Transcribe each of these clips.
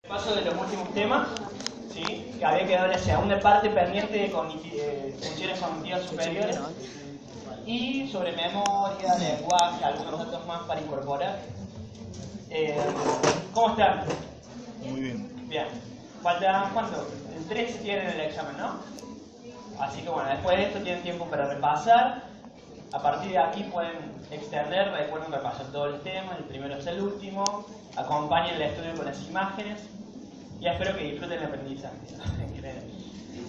Paso de los últimos temas, ¿sí? Que había quedado en la segunda parte pendiente de funciones cognitivas superiores y sobre memoria, lenguaje, algunos datos más para incorporar. ¿Cómo están? Muy bien. Bien. ¿Falta cuánto? El 3 tienen el examen, ¿no? Así que bueno, después de esto tienen tiempo para repasar. A partir de aquí pueden extender, recuerden repasar todos los temas, el primero es el último, acompañen el estudio con las imágenes y espero que disfruten el aprendizaje.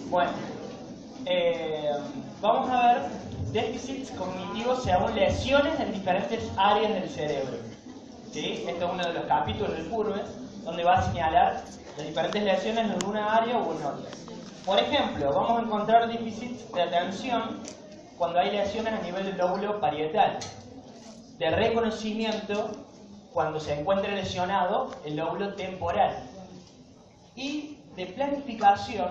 Bueno, vamos a ver déficits cognitivos según lesiones en diferentes áreas del cerebro. ¿Sí? Este es uno de los capítulos del PURBE, donde va a señalar las diferentes lesiones en una área u en otra. Por ejemplo, vamos a encontrar déficits de atención cuando hay lesiones a nivel del lóbulo parietal, de reconocimiento cuando se encuentra lesionado el lóbulo temporal y de planificación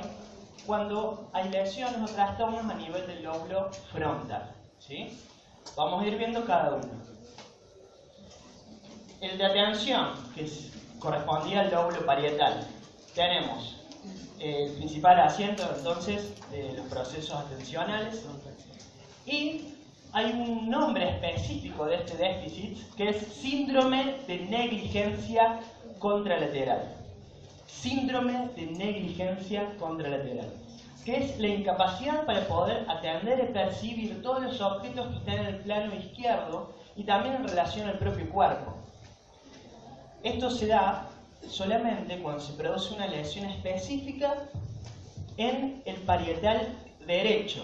cuando hay lesiones o trastornos a nivel del lóbulo frontal. ¿Sí? Vamos a ir viendo cada uno. El de atención, que correspondía al lóbulo parietal, tenemos el principal asiento entonces de los procesos atencionales. Y hay un nombre específico de este déficit que es síndrome de negligencia contralateral. Síndrome de negligencia contralateral, que es la incapacidad para poder atender y percibir todos los objetos que están en el plano izquierdo y también en relación al propio cuerpo. Esto se da solamente cuando se produce una lesión específica en el parietal derecho.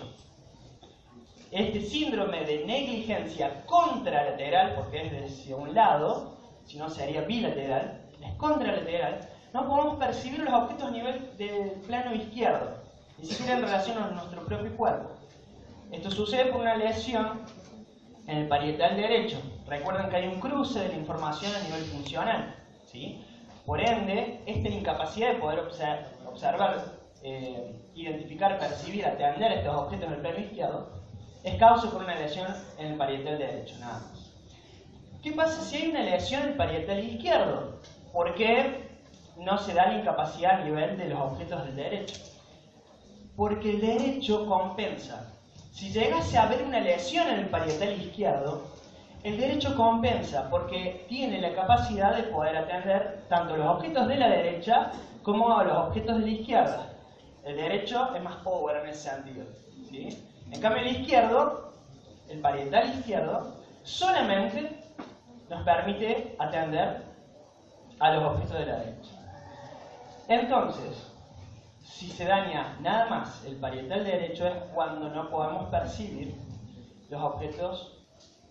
Este síndrome de negligencia contralateral, porque es hacia un lado, si no sería bilateral, es contralateral, no podemos percibir los objetos a nivel del plano izquierdo, ni siquiera en relación a nuestro propio cuerpo. Esto sucede por una lesión en el parietal derecho. Recuerden que hay un cruce de la información a nivel funcional, ¿sí? Por ende, esta incapacidad de poder observar, identificar, percibir, atender estos objetos en el plano izquierdo es causa por una lesión en el parietal derecho, nada más. ¿Qué pasa si hay una lesión en el parietal izquierdo? ¿Por qué no se da la incapacidad a nivel de los objetos del derecho? Porque el derecho compensa. Si llegase a haber una lesión en el parietal izquierdo, el derecho compensa porque tiene la capacidad de poder atender tanto los objetos de la derecha como a los objetos de la izquierda. El derecho es más power en ese sentido, ¿sí? En cambio, el izquierdo, el parietal izquierdo, solamente nos permite atender a los objetos de la derecha. Entonces, si se daña nada más el parietal derecho es cuando no podemos percibir los objetos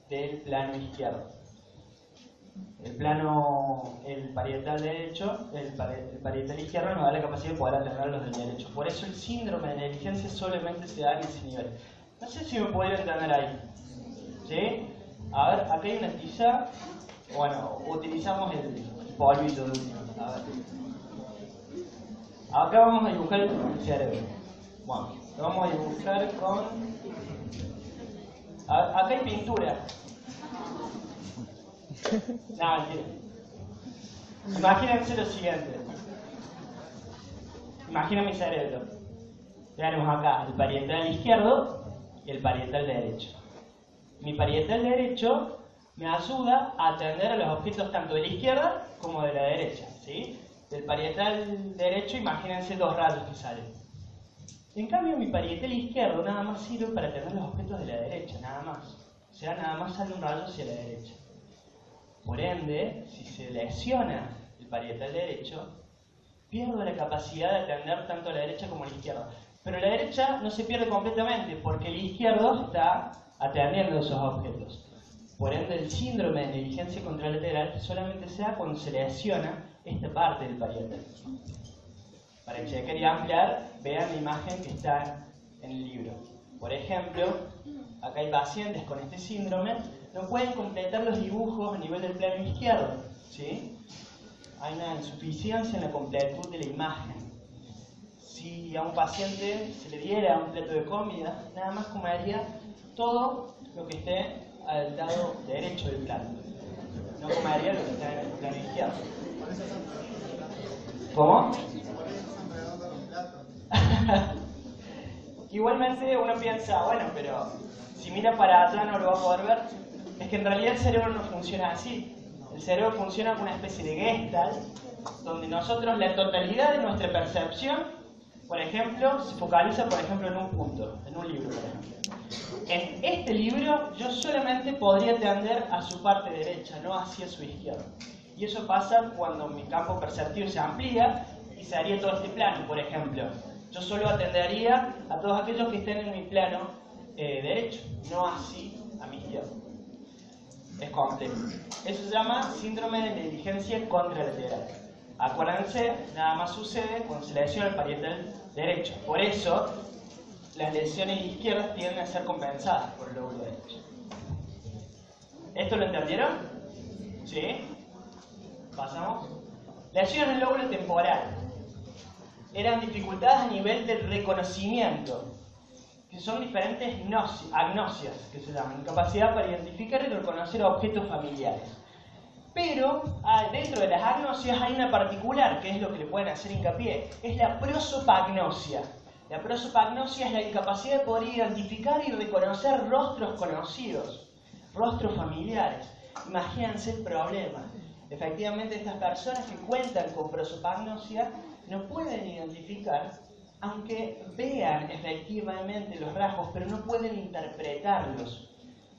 del plano izquierdo. El parietal derecho, el parietal izquierdo nos da la capacidad de poder atender los del derecho. Por eso el síndrome de negligencia solamente se da en ese nivel. No sé si me podría entender ahí. ¿Sí? A ver, acá hay una tiza. Bueno, utilizamos el polvito de último. A ver. Acá vamos a dibujar el cerebro. Bueno, lo vamos a dibujar con... Acá hay pintura. No, mentira. Imagínense lo siguiente. Imaginen mi cerebro. Tenemos acá el parietal izquierdo y el parietal derecho. Mi parietal derecho me ayuda a atender a los objetos tanto de la izquierda como de la derecha, ¿sí? Del parietal derecho, imagínense dos rayos que salen. En cambio, mi parietal izquierdo nada más sirve para atender los objetos de la derecha, nada más. O sea, nada más sale un rayo hacia la derecha. Por ende, si se lesiona el parietal derecho, pierdo la capacidad de atender tanto a la derecha como a la izquierda. Pero la derecha no se pierde completamente porque el izquierdo está atendiendo esos objetos. Por ende, el síndrome de negligencia contralateral solamente se da cuando se lesiona esta parte del parietal. Para checar y ampliar, vean la imagen que está en el libro. Por ejemplo, acá hay pacientes con este síndrome, no pueden completar los dibujos a nivel del plano izquierdo, ¿sí? Hay una insuficiencia en la completud de la imagen. Si a un paciente se le diera un plato de comida, nada más comería todo lo que esté al lado derecho del plato. No comería lo que está en el plano izquierdo. ¿Cómo? Igualmente uno piensa, bueno, pero si mira para atrás no lo va a poder ver. Es que en realidad el cerebro no funciona así. El cerebro funciona como una especie de gestalt, donde nosotros la totalidad de nuestra percepción, por ejemplo, se focaliza, por ejemplo, en un punto, en un libro, por ejemplo. En este libro yo solamente podría tender a su parte derecha, no hacia su izquierda. Y eso pasa cuando mi campo perceptivo se amplía y se haría todo este plano, por ejemplo. Yo solo atendería a todos aquellos que estén en mi plano derecho, no así a mi izquierda. Es complejo. Eso se llama síndrome de negligencia contralateral. Acuérdense, nada más sucede cuando se lesiona el parietal derecho. Por eso, las lesiones izquierdas tienden a ser compensadas por el lóbulo derecho. ¿Esto lo entendieron? ¿Sí? Pasamos. Lesiones en el lóbulo temporal. Eran dificultades a nivel del reconocimiento, que son diferentes agnosias, que se llaman, incapacidad para identificar y reconocer objetos familiares. Pero dentro de las agnosias hay una particular, que es lo que le pueden hacer hincapié, es la prosopagnosia. La prosopagnosia es la incapacidad de poder identificar y reconocer rostros conocidos, rostros familiares. Imagínense el problema. Efectivamente, estas personas que cuentan con prosopagnosia no pueden identificar, aunque vean efectivamente los rasgos, pero no pueden interpretarlos.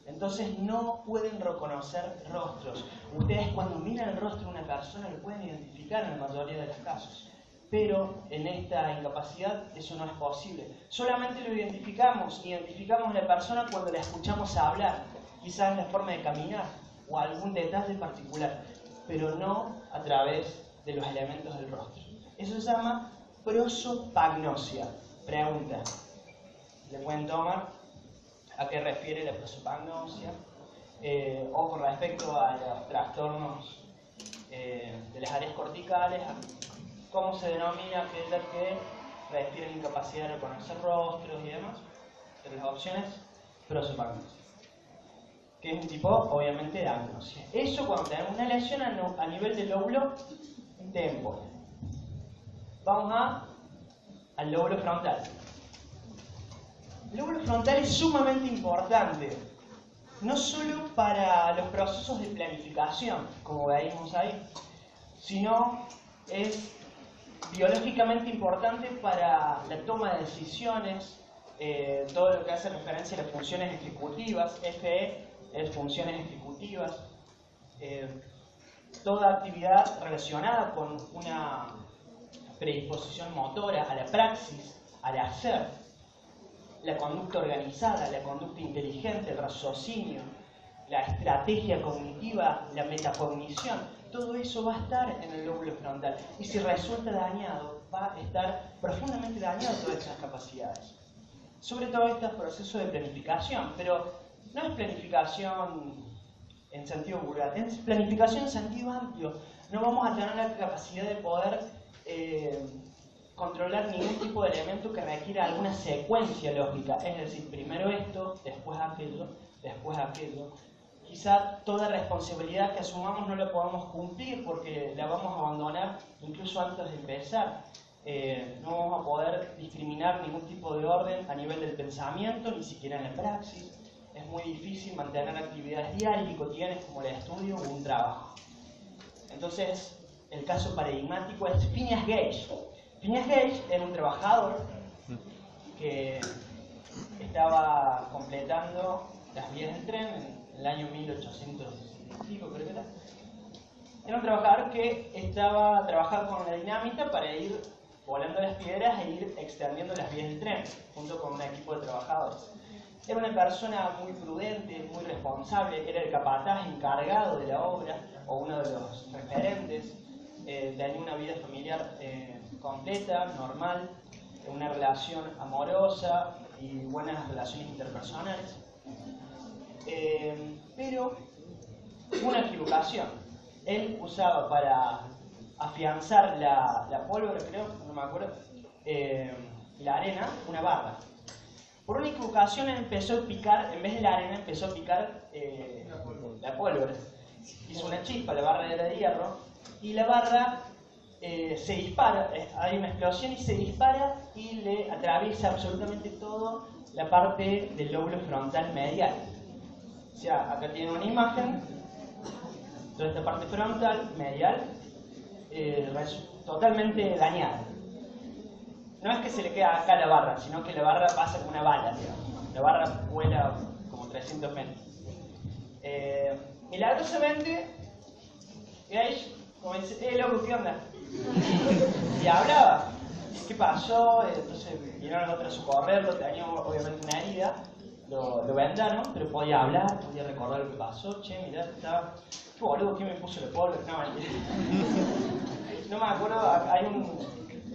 Entonces no pueden reconocer rostros. Ustedes cuando miran el rostro de una persona lo pueden identificar en la mayoría de los casos. Pero en esta incapacidad eso no es posible. Solamente lo identificamos a la persona cuando la escuchamos hablar, quizás la forma de caminar o algún detalle particular, pero no a través de los elementos del rostro. Eso se llama prosopagnosia. Pregunta. ¿Le pueden tomar a qué refiere la prosopagnosia? O con respecto a los trastornos de las áreas corticales, ¿cómo se denomina aquella que refiere a la incapacidad de reconocer rostros y demás? Entre las opciones, prosopagnosia, que es un tipo, obviamente, de agnosia. Eso cuando tenemos una lesión a nivel del lóbulo temporal. Vamos al lóbulo frontal. El lóbulo frontal es sumamente importante, no solo para los procesos de planificación, como veíamos ahí, sino es biológicamente importante para la toma de decisiones, todo lo que hace referencia a las funciones ejecutivas. FE es funciones ejecutivas, toda actividad relacionada con una predisposición motora a la praxis, al hacer, la conducta organizada, la conducta inteligente, el raciocinio, la estrategia cognitiva, la metacognición, todo eso va a estar en el lóbulo frontal. Y si resulta dañado, va a estar profundamente dañado todas esas capacidades. Sobre todo estos procesos de planificación, pero no es planificación en sentido vulgar, es planificación en sentido amplio. No vamos a tener la capacidad de poder controlar ningún tipo de elemento que requiera alguna secuencia lógica, es decir, primero esto, después aquello, después aquello. Quizá toda responsabilidad que asumamos no la podamos cumplir porque la vamos a abandonar incluso antes de empezar. No vamos a poder discriminar ningún tipo de orden a nivel del pensamiento, ni siquiera en la praxis. Es muy difícil mantener actividades diarias y cotidianas como el estudio o un trabajo. Entonces, el caso paradigmático es Phineas Gage. Phineas Gage era un trabajador que estaba completando las vías del tren en el año 1805, creo que era. Era un trabajador que estaba trabajando con la dinamita para ir volando las piedras e ir extendiendo las vías del tren, junto con un equipo de trabajadores. Era una persona muy prudente, muy responsable, era el capataz encargado de la obra, o uno de los referentes. Tenía una vida familiar completa, normal, una relación amorosa y buenas relaciones interpersonales. Pero hubo una equivocación. Él usaba para afianzar la pólvora, creo, no me acuerdo, la arena, una barra. Por una equivocación empezó a picar, en vez de la arena, empezó a picar la pólvora. Hizo una chispa, la barra era de hierro, y la barra se dispara, hay una explosión y se dispara y le atraviesa absolutamente todo la parte del lóbulo frontal medial. O sea, acá tienen una imagen, toda esta parte frontal, medial, totalmente dañada. No es que se le queda acá la barra, sino que la barra pasa como una bala, digamos. La barra vuela como 300 metros. Milagrosamente, Gage, como dice, loco, ¿qué onda? Y hablaba. ¿Qué pasó? Entonces vinieron los otros a socorrerlo, tenía obviamente una herida, lo vendaron, pero podía hablar, podía recordar lo que pasó. Che, mirá, estaba... Qué boludo, ¿quién me puso el polvo? No me acuerdo, hay un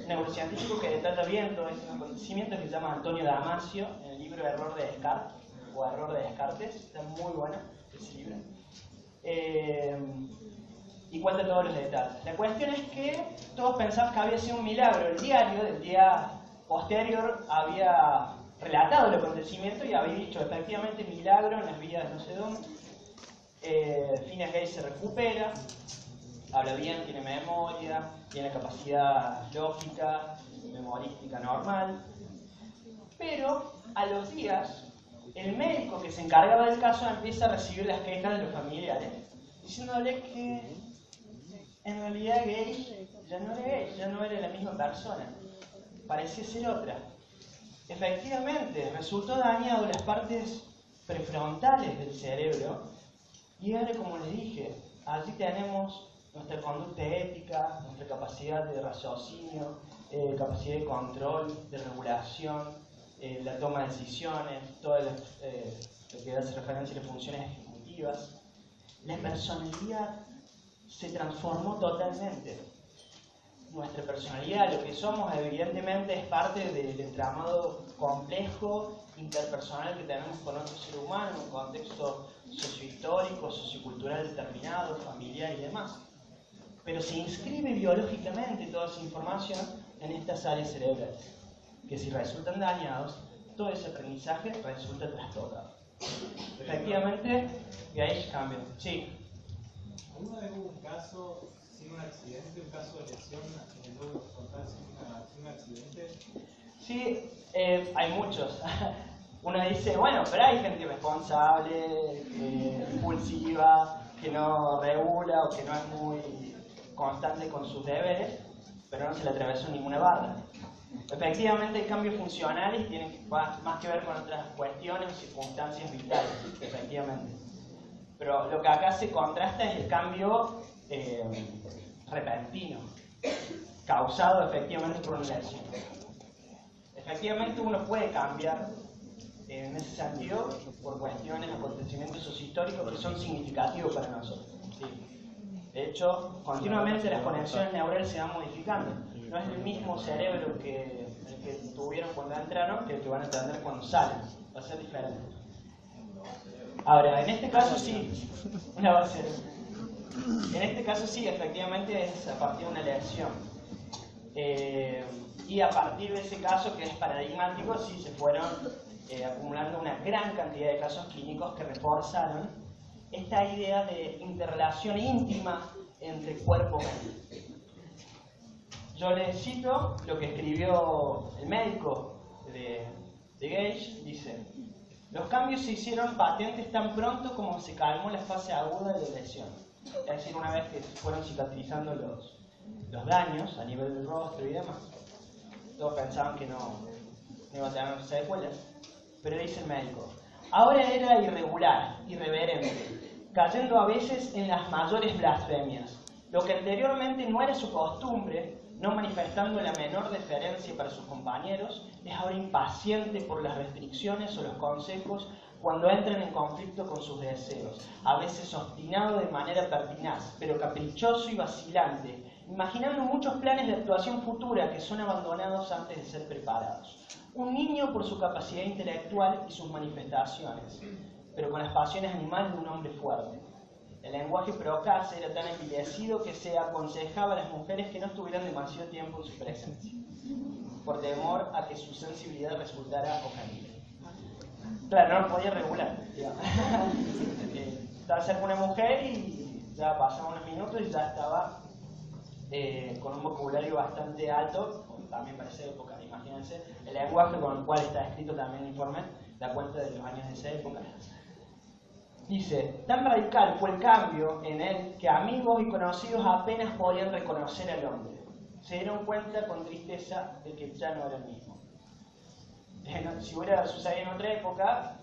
neurocientífico que trata bien todo este acontecimiento que se llama Antonio Damasio, en el libro Error de Descartes, o Error de Descartes, está muy bueno ese libro. Y cuenta todos los detalles. La cuestión es que todos pensaban que había sido un milagro. El diario del día posterior había relatado el acontecimiento y había dicho efectivamente milagro en las vías de no sé dónde. Phineas Gage se recupera, habla bien, tiene memoria, tiene capacidad lógica, memorística normal. Pero a los días, el médico que se encargaba del caso empieza a recibir las quejas de los familiares, diciéndole que en realidad Gage ya no era Gage, ya no era la misma persona, parecía ser otra. Efectivamente, resultó dañado las partes prefrontales del cerebro y ahora, como les dije, allí tenemos nuestra conducta ética, nuestra capacidad de raciocinio, capacidad de control, de regulación, la toma de decisiones, todo lo que hace referencia a las funciones ejecutivas. La personalidad se transformó totalmente. Nuestra personalidad, lo que somos, evidentemente es parte del entramado complejo interpersonal que tenemos con otro ser humano, en un contexto sociohistórico, sociocultural determinado, familiar y demás. Pero se inscribe biológicamente toda esa información en estas áreas cerebrales, que si resultan dañados, todo ese aprendizaje resulta trastocado. Efectivamente, Gage cambia. Sí. ¿Alguna vez hubo un caso sin un accidente, un caso de lesión en el lóbulo frontal sin un accidente? Sí, hay muchos. Uno dice, bueno, pero hay gente irresponsable, impulsiva, que no regula o que no es muy constante con sus deberes, pero no se le atravesó ninguna barra. Efectivamente hay cambios funcionales y tienen más que ver con otras cuestiones o circunstancias vitales, efectivamente. Pero lo que acá se contrasta es el cambio repentino, causado efectivamente por una lesión. Efectivamente uno puede cambiar en ese sentido por cuestiones, acontecimientos sociohistóricos que son significativos para nosotros. ¿Sí? De hecho, continuamente las conexiones neurales se van modificando. No es el mismo cerebro el que tuvieron cuando entraron que el que van a tener cuando salen. Va a ser diferente. Ahora, en este caso sí, no va a ser. En este caso sí, efectivamente es a partir de una lesión. Y a partir de ese caso, que es paradigmático, sí se fueron acumulando una gran cantidad de casos clínicos que reforzaron esta idea de interrelación íntima entre cuerpo y mente. Yo les cito lo que escribió el médico de Gage, dice: los cambios se hicieron patentes tan pronto como se calmó la fase aguda de la lesión. Es decir, una vez que fueron cicatrizando los daños a nivel del rostro y demás. Todos pensaban que no iba a tener secuelas, pero dice el médico: ahora era irregular, irreverente, cayendo a veces en las mayores blasfemias. Lo que anteriormente no era su costumbre, no manifestando la menor deferencia para sus compañeros, es ahora impaciente por las restricciones o los consejos cuando entran en conflicto con sus deseos, a veces obstinado de manera pertinaz, pero caprichoso y vacilante, imaginando muchos planes de actuación futura que son abandonados antes de ser preparados. Un niño por su capacidad intelectual y sus manifestaciones, pero con las pasiones animales de un hombre fuerte. El lenguaje procaz era tan envilecido que se aconsejaba a las mujeres que no estuvieran demasiado tiempo en su presencia, por temor a que su sensibilidad resultara ofendida. Claro, no lo podía regular. Estaba cerca de una mujer y ya pasaban unos minutos y ya estaba con un vocabulario bastante alto, también para esa época, imagínense, el lenguaje con el cual está escrito también el informe da cuenta de los años de esa época. Dice, tan radical fue el cambio en él que amigos y conocidos apenas podían reconocer al hombre. Se dieron cuenta con tristeza de que ya no era el mismo. Si hubiera sucedido en otra época,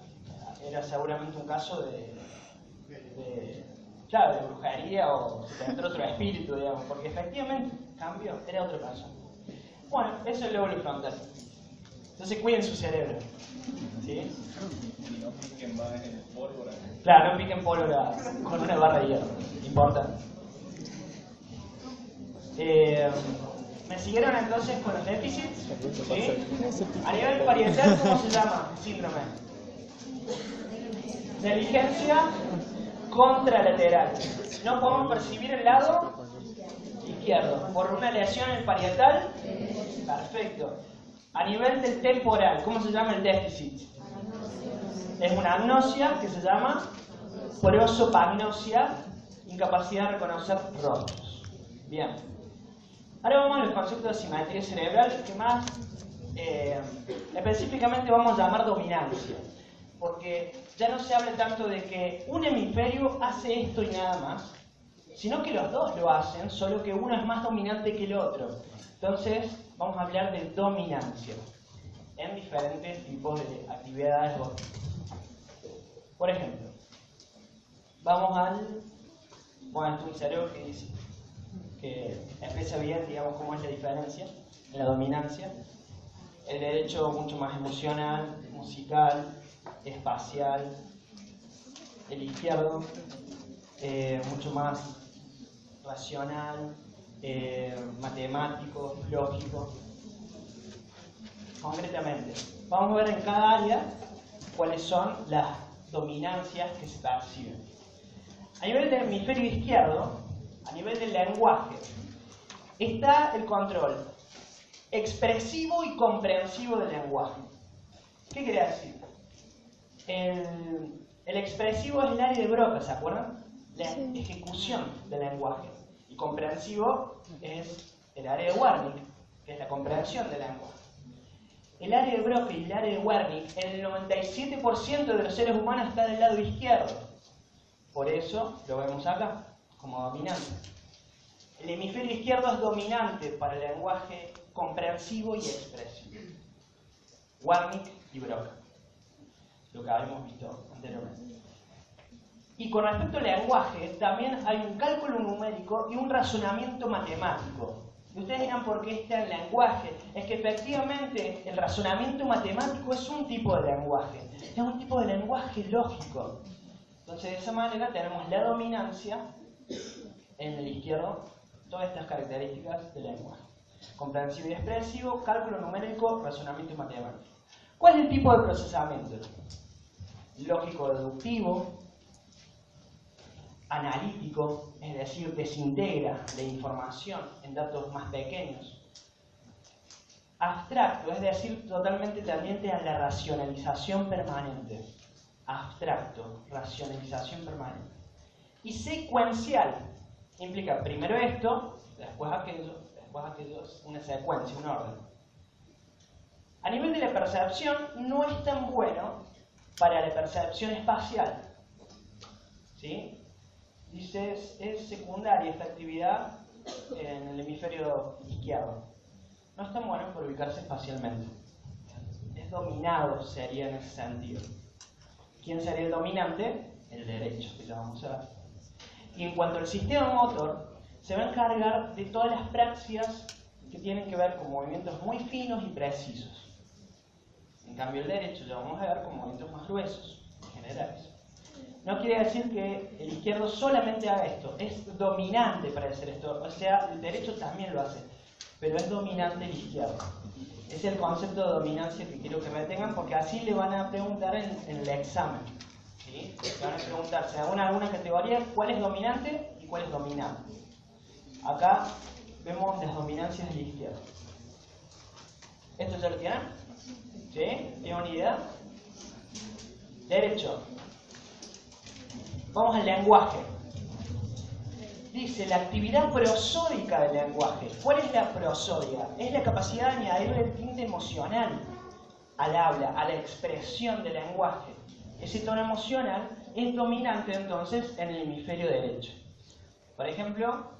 era seguramente un caso de brujería o se entró otro espíritu, digamos, porque efectivamente cambió, era otra persona. Bueno, eso es el lóbulo frontal. Entonces cuiden su cerebro. ¿Sí? Y no piquen más en pólvora. Claro, no piquen pólvora con una barra de hierro. Importante. ¿Me siguieron entonces con los déficits? ¿Sí? A nivel parietal, ¿cómo se llama el síndrome? Negligencia contralateral. No podemos percibir el lado izquierdo. Por una lesión en el parietal. Perfecto. A nivel del temporal, ¿cómo se llama el déficit? Es una agnosia que se llama prosopagnosia, incapacidad de reconocer rostros. Bien. Ahora vamos al concepto de simetría cerebral, que más específicamente vamos a llamar dominancia. Porque ya no se habla tanto de que un hemisferio hace esto y nada más, sino que los dos lo hacen, solo que uno es más dominante que el otro. Entonces, vamos a hablar de dominancia en diferentes tipos de actividades. Por ejemplo, vamos al... Bueno, esto es un cerebro que dice que expresa bien, digamos, cómo es la diferencia en la dominancia. El derecho mucho más emocional, musical, espacial. El izquierdo mucho más racional, matemático, lógico. Concretamente, vamos a ver en cada área cuáles son las dominancias que se perciben. A nivel del hemisferio izquierdo, a nivel del lenguaje, está el control expresivo y comprensivo del lenguaje. ¿Qué quiere decir? El expresivo es el área de Broca, ¿se acuerdan? La ejecución del lenguaje. Y comprensivo es el área de Wernicke, que es la comprensión del lenguaje. El área de Broca y el área de Wernicke, en el 97% de los seres humanos está del lado izquierdo. Por eso lo vemos acá, como dominante. El hemisferio izquierdo es dominante para el lenguaje comprensivo y expresivo. Wernicke y Broca, lo que habíamos visto anteriormente. Y con respecto al lenguaje, también hay un cálculo numérico y un razonamiento matemático. Y ustedes dirán por qué está el lenguaje. Es que efectivamente el razonamiento matemático es un tipo de lenguaje. Es un tipo de lenguaje lógico. Entonces, de esa manera tenemos la dominancia en el izquierdo, todas estas características del lenguaje. Comprensivo y expresivo, cálculo numérico, razonamiento y matemático. ¿Cuál es el tipo de procesamiento? Lógico-deductivo, analítico, es decir, desintegra la información en datos más pequeños. Abstracto, es decir, totalmente tendiente a la racionalización permanente. Abstracto, racionalización permanente. Y secuencial, implica primero esto, después aquello, una secuencia, un orden. A nivel de la percepción, no es tan bueno para la percepción espacial. ¿Sí? Dice, es secundaria esta actividad en el hemisferio izquierdo. No es tan bueno por ubicarse espacialmente. Es dominado, sería en ese sentido. ¿Quién sería el dominante? El derecho, que ya vamos a ver. Y en cuanto al sistema motor, se va a encargar de todas las praxias que tienen que ver con movimientos muy finos y precisos. En cambio, el derecho ya vamos a ver con movimientos más gruesos, generales. No quiere decir que el izquierdo solamente haga esto, es dominante para hacer esto, o sea, el derecho también lo hace, pero es dominante el izquierdo. Es el concepto de dominancia que quiero que me tengan, porque así le van a preguntar en el examen. ¿Sí? Le van a preguntar, según alguna categoría, cuál es dominante y cuál es dominante. Acá vemos las dominancias del izquierdo. ¿Esto ya lo tienen? ¿Sí? ¿Tienen una idea? Derecho. Vamos al lenguaje. dice la actividad prosódica del lenguaje. ¿Cuál es la prosodia? Es la capacidad de añadirle el tinte emocional al habla, a la expresión del lenguaje. Ese tono emocional es dominante entonces en el hemisferio derecho. Por ejemplo,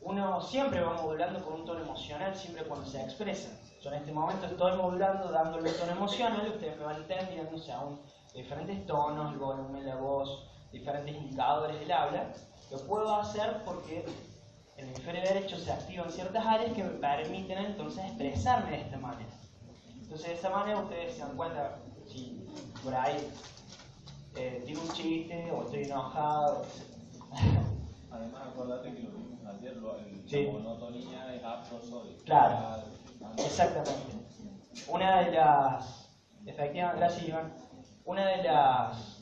uno siempre va modulando con un tono emocional siempre cuando se expresa. Yo en este momento estoy modulando, dándole un tono emocional, y ustedes me van entendiendo según diferentes tonos, el volumen, la voz, diferentes indicadores del habla. Lo puedo hacer porque el hemisferio derecho se activa en ciertas áreas que me permiten entonces expresarme de esta manera. Entonces de esa manera ustedes se dan cuenta si por ahí digo un chiste o estoy enojado. Además, acuérdate que lo vimos ayer, la monotonía es aprosódica. Claro, exactamente. Una de las, efectivamente, gracias Iván,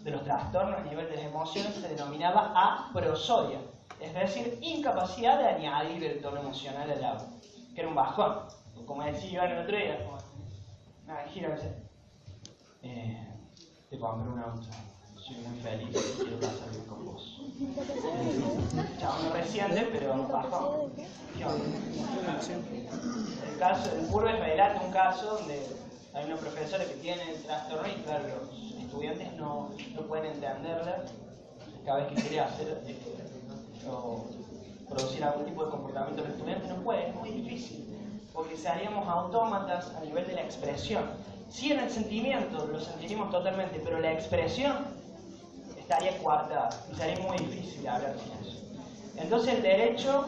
de los trastornos a nivel de las emociones se denominaba aprosodia, es decir, incapacidad de añadir el tono emocional al habla, que era un bajón. Como decía Iván el otro día, como, nada, gírate, te compré un auto, soy muy feliz y quiero pasar bien con vos. Chao, no reciente, pero bajón. El caso, el Purves relata un caso donde hay una profesora que tiene el trastorno y claro, los estudiantes no pueden entenderla. Cada vez que quiere hacer o producir algún tipo de comportamiento el estudiante no puede, es muy difícil, porque seríamos autómatas a nivel de la expresión. Sí, en el sentimiento lo sentiríamos totalmente, pero la expresión estaría coartada y sería muy difícil hablar sin eso. Entonces el derecho,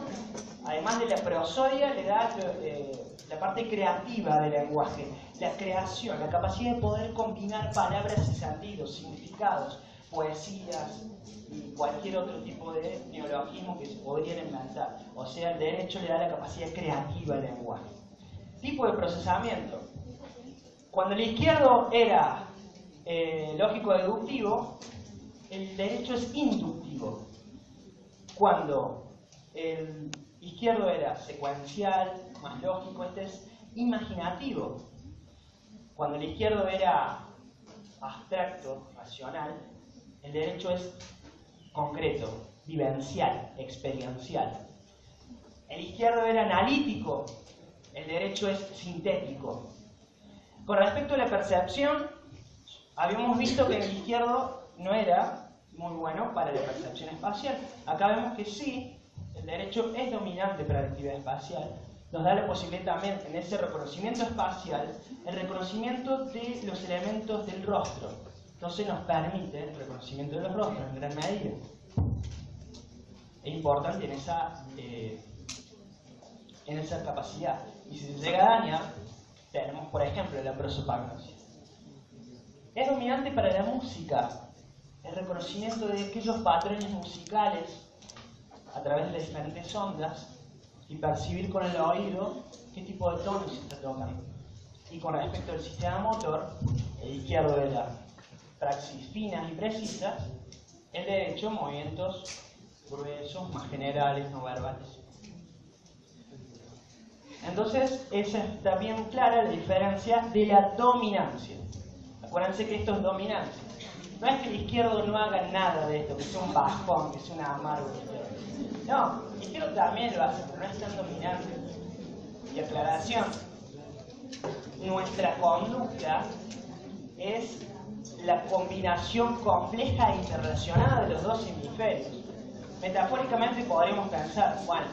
además de la prosodia, le da la parte creativa del lenguaje, la creación, la capacidad de poder combinar palabras y sentidos, significados, poesías y cualquier otro tipo de neologismo que se podrían inventar. O sea, el derecho le da la capacidad creativa al lenguaje. Tipo de procesamiento. Cuando el izquierdo era lógico-deductivo, el derecho es inductivo. Cuando el izquierdo era secuencial, más lógico, este es imaginativo. Cuando el izquierdo era abstracto, racional, el derecho es concreto, vivencial, experiencial. El izquierdo era analítico, el derecho es sintético. Con respecto a la percepción, habíamos visto que el izquierdo no era muy bueno para la percepción espacial. Acá vemos que sí, el derecho es dominante para la actividad espacial. Nos da la posibilidad también en ese reconocimiento espacial, el reconocimiento de los elementos del rostro. Entonces nos permite el reconocimiento de los rostros en gran medida. Es importante en esa capacidad. Y si se llega a dañar, tenemos por ejemplo la prosopagnosia. Es dominante para la música, el reconocimiento de aquellos patrones musicales a través de las diferentes ondas y percibir con el oído qué tipo de tono se está tocando. Y con respecto al sistema motor, el izquierdo de la praxis finas y precisas, el derecho movimientos gruesos, más generales, no verbales. Entonces, esa está bien clara la diferencia de la dominancia. Acuérdense que esto es dominancia. No es que el izquierdo no haga nada de esto, que sea un bajón, que sea una amargo. No, el izquierdo también lo hace, pero no es tan dominante. Y aclaración, nuestra conducta es la combinación compleja e interrelacionada de los dos hemisferios. Metafóricamente podríamos pensar, bueno,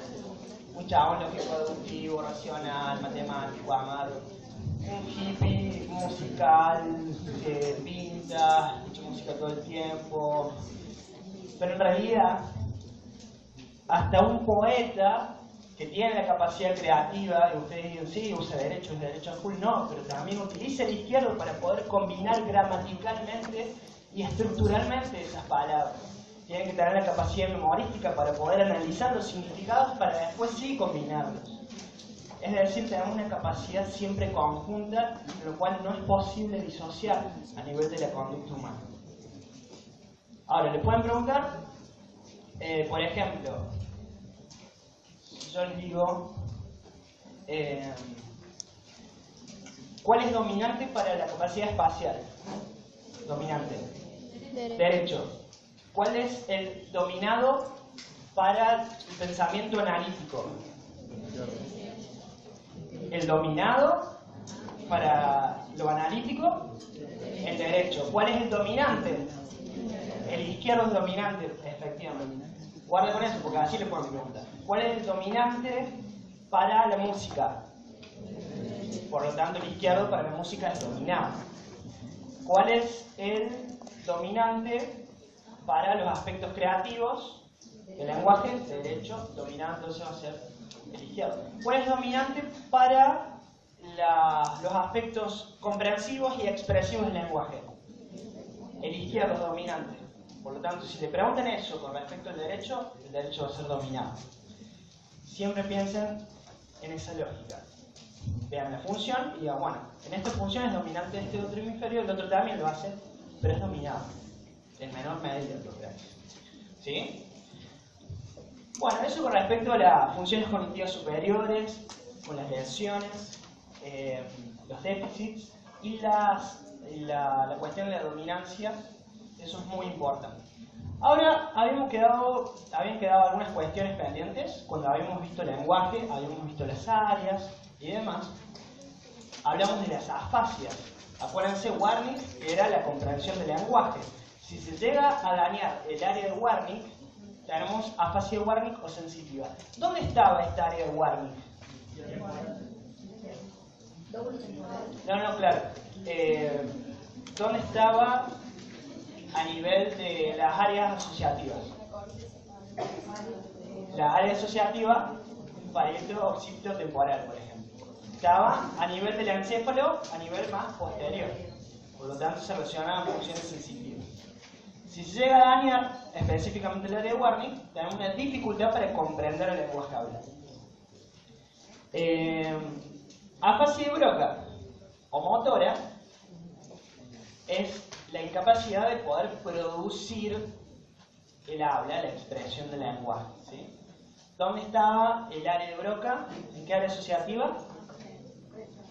un chabón lógico, deductivo, racional, matemático, amado, un hippie musical que pinta, escucha música todo el tiempo, pero en realidad hasta un poeta que tiene la capacidad creativa, y ustedes dicen, sí, usa derecho, es derecho a full, no, pero también utiliza el izquierdo para poder combinar gramaticalmente y estructuralmente esas palabras. Tienen que tener la capacidad memorística para poder analizar los significados para después sí combinarlos. Es decir, tenemos una capacidad siempre conjunta, lo cual no es posible disociar a nivel de la conducta humana. Ahora, le pueden preguntar, por ejemplo, yo les digo, ¿cuál es dominante para la capacidad espacial? Dominante. Derecho. ¿Cuál es el dominado para el pensamiento analítico. El dominado para lo analítico, el derecho. ¿Cuál es el dominante? El izquierdo es dominante, efectivamente. Guarda con eso, porque así le puedo preguntar. ¿Cuál es el dominante para la música? Por lo tanto, el izquierdo para la música es dominado. ¿Cuál es el dominante para los aspectos creativos del lenguaje? El derecho, dominante, entonces va a ser el izquierdo. ¿Cuál es dominante para los aspectos comprensivos y expresivos del lenguaje? El izquierdo es dominante. Por lo tanto, si le preguntan eso con respecto al derecho, el derecho va a ser dominado. Siempre piensen en esa lógica. Vean la función y digan, bueno, en esta función es dominante este otro hemisferio, el otro también lo hace, pero es dominado. En menor medida, lo que hace. ¿Sí? Bueno, eso con respecto a las funciones cognitivas superiores, con las lesiones, los déficits y la cuestión de la dominancia. Eso es muy importante. Ahora, habían quedado algunas cuestiones pendientes. Cuando habíamos visto el lenguaje, habíamos visto las áreas y demás. Hablamos de las afasias. Acuérdense, Wernicke era la comprensión del lenguaje. Si se llega a dañar el área de Wernicke, tenemos afasia de Wernicke o sensitiva. ¿Dónde estaba esta área de Wernicke? No, claro. ¿Dónde estaba a nivel de las áreas asociativas? La área asociativa parieto-occipito-temporal, por ejemplo. Estaba a nivel del encéfalo, a nivel más posterior. Por lo tanto, se relaciona con funciones sensitivas. Si se llega a dañar específicamente el área de Wernicke, tenemos una dificultad para comprender el lenguaje hablado. Afasia de Broca o motora es la incapacidad de poder producir el habla, la expresión del lenguaje. ¿Sí? ¿Dónde estaba el área de Broca? ¿En qué área asociativa?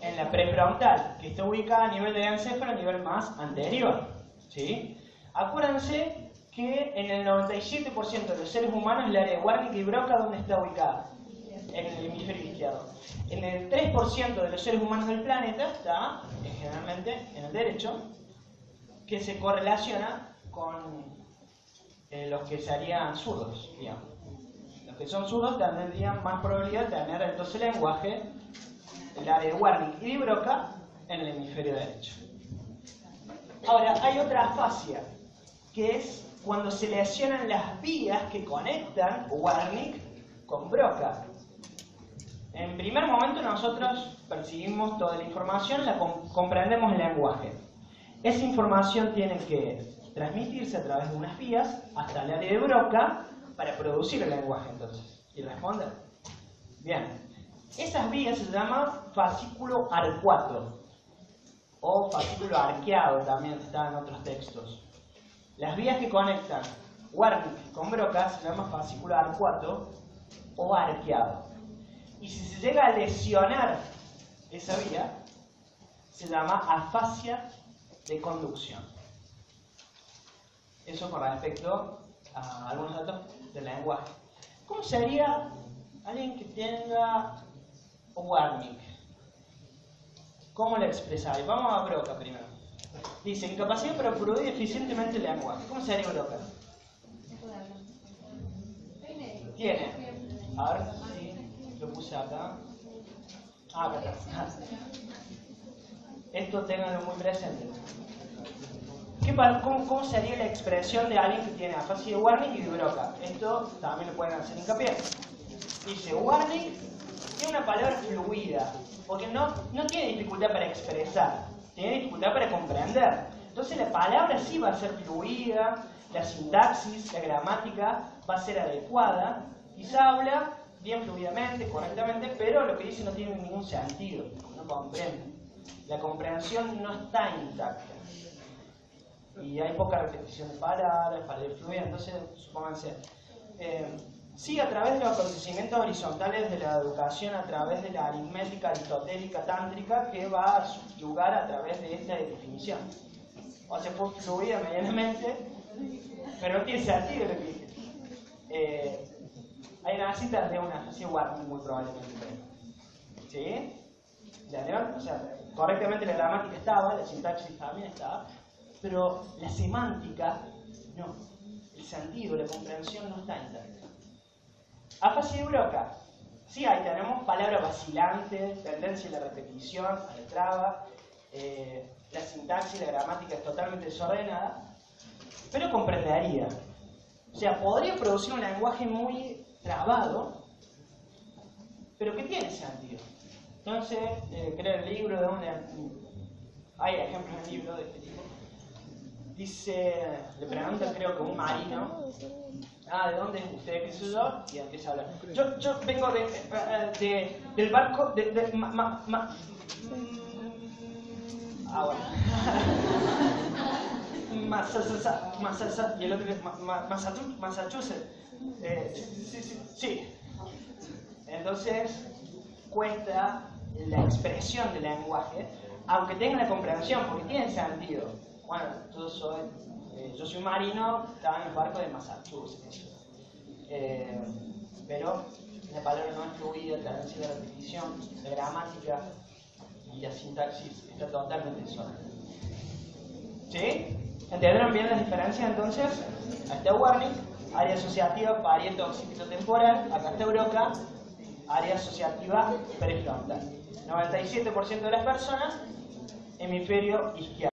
En la prefrontal, que está ubicada a nivel del encéfalo, a nivel más anterior. ¿Sí? Acuérdense que en el 97% de los seres humanos el área de Wernicke y Broca, ¿dónde está ubicada? En el hemisferio izquierdo. En el 3% de los seres humanos del planeta está, generalmente, en el derecho, que se correlaciona con los que serían zurdos, digamos. Los que son zurdos tendrían más probabilidad de tener entonces el lenguaje, el área de Wernicke y de Broca, en el hemisferio derecho. Ahora, hay otra afasia, que es cuando se lesionan las vías que conectan Wernicke con Broca. En primer momento nosotros percibimos toda la información, comprendemos el lenguaje. Esa información tiene que transmitirse a través de unas vías hasta el área de Broca para producir el lenguaje entonces y responder. Bien, esas vías se llaman fascículo arcuato o fascículo arqueado, también está en otros textos. Las vías que conectan Wernicke con Broca se llaman fascículo arcuato o arqueado. Y si se llega a lesionar esa vía, se llama afasia de conducción. Eso con respecto a algunos datos del lenguaje. ¿Cómo sería alguien que tenga Wernicke? ¿Cómo lo expresáis? Vamos a Broca primero. Dice, incapacidad para producir eficientemente el lenguaje. ¿Cómo sería Broca? Tiene. A ver si lo puse acá. Acá está. Esto ténganlo muy presente. ¿Cómo sería la expresión de alguien que tiene afasia de Wernicke y de Broca? Esto también lo pueden hacer hincapié. Dice, Wernicke tiene una palabra fluida, porque no tiene dificultad para expresar, tiene dificultad para comprender. Entonces la palabra sí va a ser fluida, la sintaxis, la gramática va a ser adecuada, quizá habla bien fluidamente, correctamente, pero lo que dice no tiene ningún sentido, no comprende. La comprensión no está intacta. Y hay poca repetición de palabras, fluida, entonces supónganse. Sí, a través de los acontecimientos horizontales de la educación, a través de la aritmética aristotélica, tántrica, que va a subyugar a través de esta definición. O sea, fue fluida medianamente, pero no tiene sentido lo que dije. Hay una cita de una así Warning muy probablemente. ¿Sí? O sea, correctamente la gramática estaba, la sintaxis también estaba, pero la semántica no. El sentido, la comprensión no está intacta. Afasia y broca. Sí, ahí tenemos palabra vacilante, tendencia a la repetición, a la traba, la sintaxis, la gramática es totalmente desordenada, pero comprendería. O sea, podría producir un lenguaje muy trabado, pero que tiene sentido. Entonces, creo el libro de donde hay ejemplos en el libro de este tipo. Dice, le pregunta creo que un marino, ¿de dónde es usted? ¿Qué sé yo? Y empieza a hablar. Yo vengo del barco, bueno. Y el otro es Massachusetts. Sí. Entonces, cuesta la expresión del lenguaje, aunque tenga la comprensión, porque tiene sentido. Bueno, yo soy un marino, estaba en el barco de Massachusetts. Pero la palabra no es fluida, la tendencia de repetición, la gramática y la sintaxis está totalmente desordenada. ¿Sí? ¿Entendieron bien las diferencias entonces? Ahí está Warning, área asociativa, parieto occipito-temporal, acá está broca, área asociativa prefrontal. 97% de las personas, hemisferio izquierdo.